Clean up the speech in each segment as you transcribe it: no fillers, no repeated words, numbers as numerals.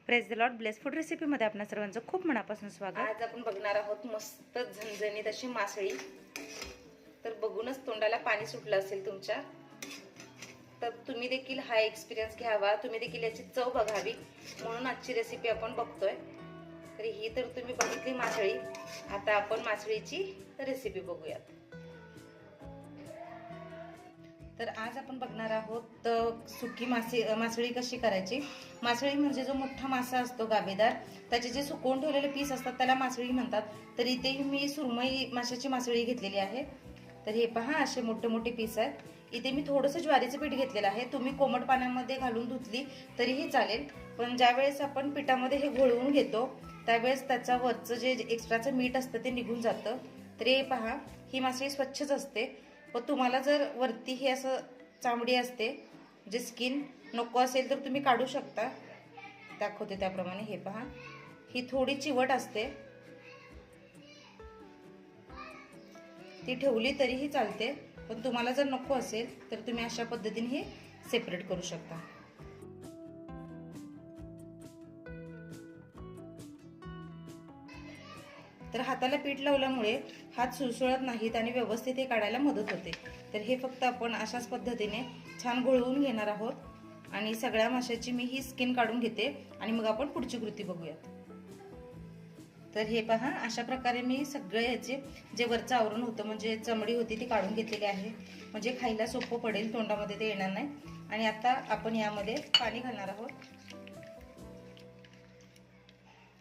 Praise the lord bless food रेसिपीमध्ये आपल्या सर्वांचं खूप मनापासून स्वागत। आज आपण बघणार आहोत मस्त झणझणीत अशी मासळी। तर बघूनच तोंडाला पाणी सुटलं असेल तुमच्या। तर तुम्ही देखील हा एक्सपिरियन्स घ्यावा, तुम्ही देखील याची चव बघावी म्हणून आजची रेसिपी आपण बघतोय। तर ही तर तुम्ही बघितली मासळी, आता आपण मासळीची रेसिपी बघूयात। तर आज आपण बघणार आहोत सुकी मासळी कशी करायची। मासळी म्हणजे जो मोठा मासा असतो गाभेदार, त्याचे जे सुकवून ठेवलेले पीस असतात त्याला मासळी म्हणतात। तर इथे मी सुरमई माशाची मासळी घेतलेली आहे। तर हे पहा, असे मोठे मोठे पीस आहेत। इथे मी थोडंसं ज्वारीचं पीठ घेतलेलं आहे, तुम्ही कोमट पाण्यामध्ये घालून धुतली तरीही चालेल, पण ज्यावेळेस आपण पिठामध्ये हे घोळवून घेतो त्यावेळेस त्याचा वरचं जे एक्स्ट्राचं मीठ असतं ते निघून जातं। तर हे पहा, ही मासळी स्वच्छच असते, पण तुम्हाला जर वरती हे असं चामडी असते जे स्किन नको असेल तर तुम्ही काढू शकता। दाखवते त्याप्रमाणे हे पहा, ही थोडी चिवट असते, ती ठेवली तरीही चालते, पण तुम्हाला जर नको असेल तर तुम्ही अशा पद्धतीने हे सेपरेट करू शकता। तर हाताला पीठ लावल्यामुळे हात सुळसुळत नाहीत आणि व्यवस्थित हे काढायला मदत होते। तर हे फक्त आपण अशाच पद्धतीने छान घोळवून घेणार आहोत आणि सगळ्या माशाची मी ही स्किन काढून घेते आणि मग आपण पुढची कृती बघूयात। तर हे पहा, अशा प्रकारे मी सगळे याचे जे वरचं आवरण होतं म्हणजे चमडी होती ती काढून घेतलेली आहे, म्हणजे खायला सोपं पडेल, तोंडामध्ये ते येणार नाही। आणि आता आपण यामध्ये पाणी घालणार आहोत।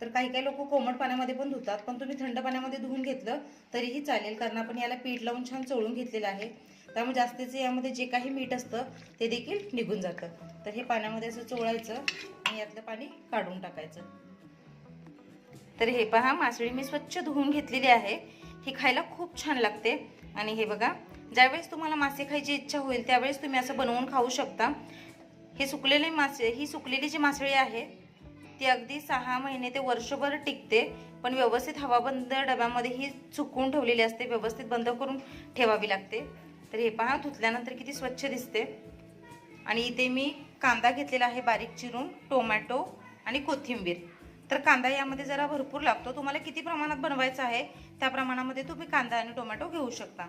तर काही काही लोक कोमट पाण्यामध्ये पण धुतात, पण तुम्ही थंड पाण्यामध्ये धुवून घेतलं तरीही चालेल, कारण आपण याला पीठ लावून छान चोळून घेतलेलं आहे, त्यामुळे जास्तीचे यामध्ये जे काही मीठ असतं ते देखील निघून जातं। तर हे पाण्यामध्ये असं चोळायचं आणि यातलं पाणी काढून टाकायचं। तर हे पहा, मासळी मी स्वच्छ धुवून घेतलेली आहे, ही खायला खूप छान लागते। आणि हे बघा, ज्यावेळेस तुम्हाला मासे खायची इच्छा होईल त्यावेळेस तुम्ही असं बनवून खाऊ शकता। ही सुकलेली जी मासळी आहे ती अगदी 6 महिने ते वर्षभर टिकते, पण व्यवस्थित हवाबंद डब्यामध्ये ही सुकवून ठेवलेली असते, व्यवस्थित बंद करून ठेवावी लागते। तर हे पहा, धुतल्यानंतर किती स्वच्छ दिसते। आणि इथे मी कांदा घेतलेला आहे बारीक चिरून, टोमॅटो आणि कोथिंबीर। तर कांदा यामध्ये जरा भरपूर लागतो, तुम्हाला किती प्रमाणात बनवायचं आहे त्या प्रमाणामध्ये तुम्ही कांदा आणि टोमॅटो घेऊ शकता।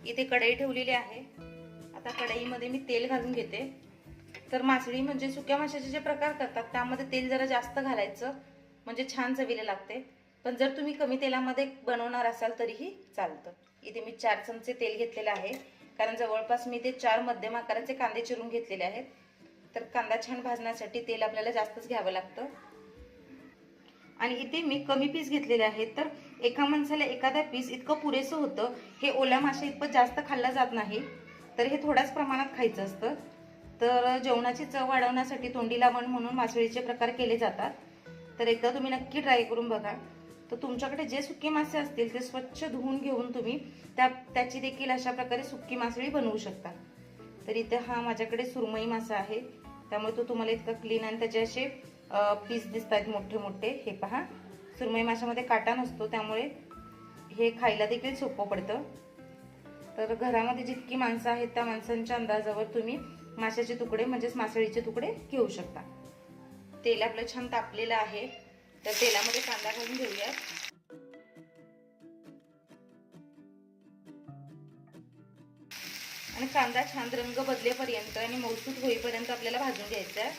इथे कढई ठेवलेली आहे, आता कढईमध्ये मी तेल घालून घेते। तर मासळी म्हणजे सुक्या माशाचे जे प्रकार करतात त्यामध्ये तेल जरा जास्त घालायचं, म्हणजे छान चवीला लागते, पण जर तुम्ही कमी तेलामध्ये बनवणार असाल तरीही चालतं। इथे मी 4 चमचे तेल घेतलेलं आहे, कारण जवळपास मी ते 4 मध्यम आकाराचे कांदे चिरून घेतलेले आहेत। तर कांदा छान भाजण्यासाठी तेल आपल्याला जास्तच घ्यावं लागतं। आणि इथे मी कमी पीस घेतलेले आहेत, तर एका माणसाला एखादा पीस इतकं पुरेसं होतं। हे ओल्या मासे इतकं जास्त खाल्लं जात नाही, तर हे थोड्याच प्रमाणात खायचं असतं। तर जेवणाची चव वाढवण्यासाठी तोंडी लावण म्हणून मासळीचे प्रकार केले जातात। तर एकदा तुम्ही नक्की ट्राय करून बघा। तर तुमच्याकडे जे सुके मासे असतील ते स्वच्छ धुवून घेऊन तुम्ही त्याची देखील अशा प्रकारे सुकी मासळी बनवू शकता। तर इथे हा माझ्याकडे सुरमई मासा आहे, त्यामुळे तो तुम्हाला इतका क्लीन आणि त्याचे असे पीस दिसत आहेत मोठे मोठे। हे पहा, सुरमई माशामध्ये काटा नसतो, त्यामुळे हे खायला देखील सोपं पडतं। तर घरामध्ये जितकी माणसं आहेत त्या माणसांच्या अंदाजावर तुम्ही माशाचे तुकडे म्हणजेच मासळीचे तुकडे घेऊ शकता। तेल आपलं छान तापलेलं आहे, तर तेलामध्ये कांदा घालून घेऊया। आणि कांदा छान रंग बदलेपर्यंत आणि मऊसूत होईपर्यंत आपल्याला भाजून घ्यायचा आहे।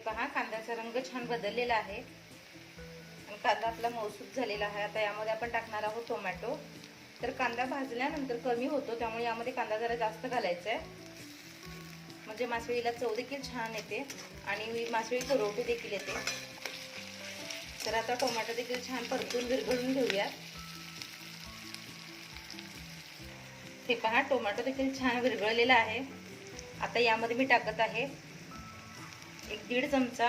पहा, कांद्याचा रंग छान बदललेला आहे आणि कांदा आपला मऊसूत झालेला आहे। आता यामध्ये आपण टाकणार आहोत टोमॅटो। तर कांदा भाजल्यानंतर कमी होतो, त्यामुळे यामध्ये कांदा जरा जास्त घालायचा आहे, म्हणजे मासळीला चव देखील छान येते आणि मासळी करवटी देखील येते। तर आता टोमॅटो देखील छान परतून विरघळून घेऊया। हे पहा, टोमॅटो देखील छान विरघळलेला आहे। आता यामध्ये मी टाकत आहे 1-1.5 चमचा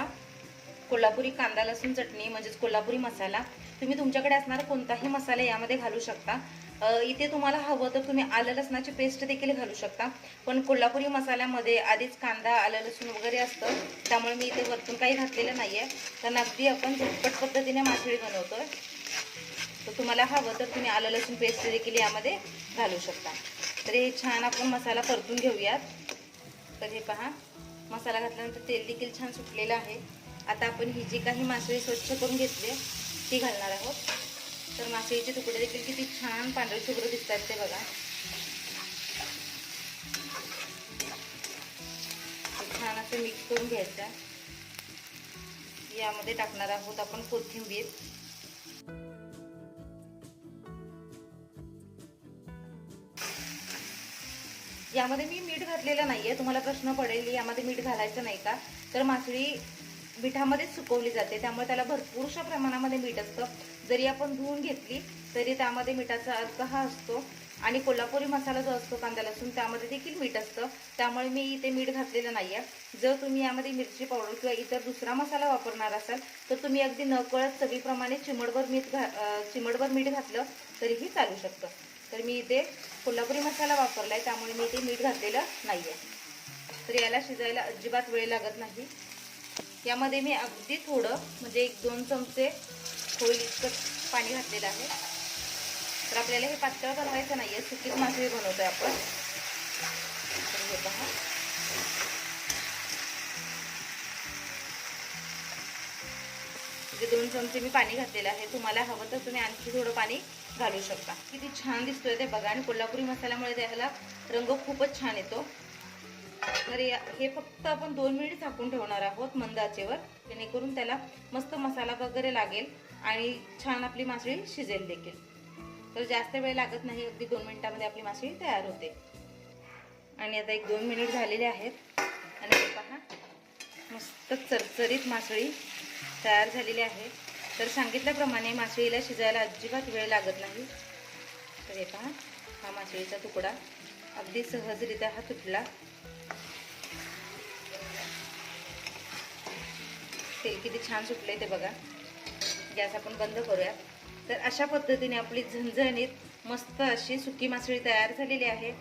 कोल्हापुरी कांदा लसूण चटणी म्हणजेच कोल्हापुरी मसाला। तुम्ही तुमच्याकडे असणारा कोणताही मसाला यामध्ये घालू शकता। इथे तुम्हाला हवं तर तुम्ही आलं लसणाची पेस्ट देखील घालू शकता, पण कोल्हापुरी मसाल्यामध्ये आधीच कांदा आलं लसूण वगैरे असतं, त्यामुळे मी इथे वरतून काही घातलेलं नाहीये, कारण अगदी आपण झटपट पद्धतीने मासळी बनवतोय। तर तुम्हाला हवं तर तुम्ही आलं लसूण पेस्ट देखील यामध्ये घालू शकता। तर हे छान आपण मसाला परतून घेऊयात। तर हे पहा, मसाला घातल्यानंतर तेल देखील छान सुटलेलं आहे। आता आपण ही जी काही मासळी स्वच्छ करून घेतली ती घालणार आहोत. तर मासळीचे तुकडे देखील किती छान पांढरे शुभ्र दिसतात ते बघा. छान असे मिक्स करून घ्यायचं. यामध्ये टाकणार आहोत आपण कोथिंबीर. यामध्ये मी मीठ घातलेलं नाहीये. तुम्हाला प्रश्न पडेल यामध्ये मीठ घालायचं नाही का, तर मासळी मिठामध्ये सुकवली जाते त्यामुळे त्याला भरपूरशा प्रमाणामध्ये मीठ असतं. जरी आपण धुवून घेतली तरी त्यामध्ये मिठाचा अर्क हा असतो. आणि कोल्हापुरी मसाला जो असतो कांदा लसूण त्यामध्ये देखील मीठ असतं, त्यामुळे मी इथे मीठ घातलेलं नाहीये. जर तुम्ही यामध्ये मिरची पावडर किंवा इतर दुसरा मसाला वापरणार असाल तर तुम्ही अगदी नकळत चवीप्रमाणे चिमडभर मीठ घातलं तरीही चालू शकतं. तर मी इथे कोल्हापुरी मसाला वापरलाय त्यामुळे मी इथे मीठ घातलेलं नाहीये. तर याला शिजायला अजिबात वेळ लागत नाही. यामध्ये मी अगदी थोडं म्हणजे 1-2 चमचे होईल इतकं पाणी घातलेलं आहे. तर आपल्याला हे पातळ बनवायचं नाहीये, सुकीच मासळी बनवतोय आपण. तर हे पहा, म्हणजे 2 चमचे मी पाणी घातलेलं आहे. तुम्हाला हवं तर तुम्ही आणखी थोडं पाणी घालू शकता. किती छान दिसतोय ते बघा. आणि कोल्हापुरी मसाल्यामुळे त्याला रंग खूपच छान येतो. तर हे फक्त आपण 2 मिनिट झाकून ठेवणार आहोत मंद आचेवर, जेणेकरून त्याला मस्त मसाला वगैरे लागेल आणि छान आपली मासळी शिजेल देखील. तर जास्त वेळ लागत नाही, अगदी 2 मिनिटांमध्ये आपली मासळी तयार होते. आणि आता 1-2 मिनिट झालेले आहेत आणि हे पहा मस्त चरचरीत मासळी तयार झालेली आहे. तर सांगितल्याप्रमाणे मासळीला शिजायला अजिबात वेळ लागत नाही. तर हे पहा, हा मासळीचा तुकडा अगदी सहजरित्या हा तुटला. तेल किती छान सुटले ते बघा. गॅस आपण बंद करूया. तर अशा पद्धतीने आपली झणझणीत मस्त अशी सुकी मासळी तयार झालेली आहे.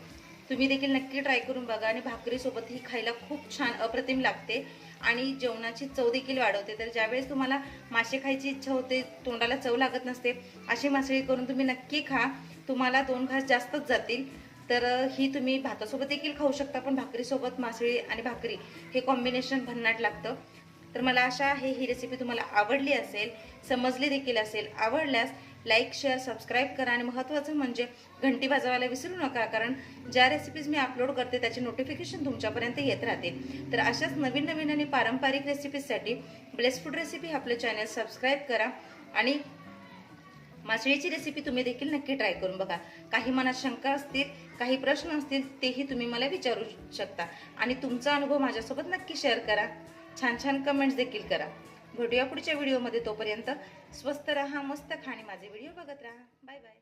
तुम्ही देखील नक्की ट्राय करून बघा. आणि भाकरीसोबत ही खायला खूप छान अप्रतिम लागते आणि जेवणाची चव देखील वाढवते. तर ज्यावेळेस तुम्हाला मासे खायची इच्छा होते, तोंडाला चव लागत नसते, अशी मासळी करून तुम्ही नक्की खा. तुम्हाला 2 घास जास्तच जातील. तर ही तुम्ही भातासोबत देखील खाऊ शकता, पण भाकरीसोबत मासळी आणि भाकरी हे कॉम्बिनेशन भन्नाट लागतं. तर मला आशा आहे ही रेसिपी तुम्हाला आवडली असेल, समजली देखील असेल. आवडल्यास लाईक, शेअर, सबस्क्राईब करा आणि महत्त्वाचं म्हणजे घंटी वाजवायला विसरू नका, कारण ज्या रेसिपीज मी अपलोड करते त्याचे नोटिफिकेशन तुमच्यापर्यंत येत राहते. तर अशाच नवीन नवीन आणि पारंपरिक रेसिपीजसाठी ब्लेस फूड रेसिपी आपलं चॅनल सबस्क्राईब करा. आणि मासळीची रेसिपी तुम्ही देखील नक्की ट्राय करून बघा. काही मनात शंका असतील, काही प्रश्न असतील, तेही तुम्ही मला विचारू शकता. आणि तुमचा अनुभव माझ्यासोबत नक्की शेअर करा. छान छान कमेंट्स देखील करा. भेटूया पुढच्या व्हिडिओमध्ये. तोपर्यंत स्वस्त राहा, मस्त खा आणि माझे व्हिडिओ बघत राहा. Bye bye.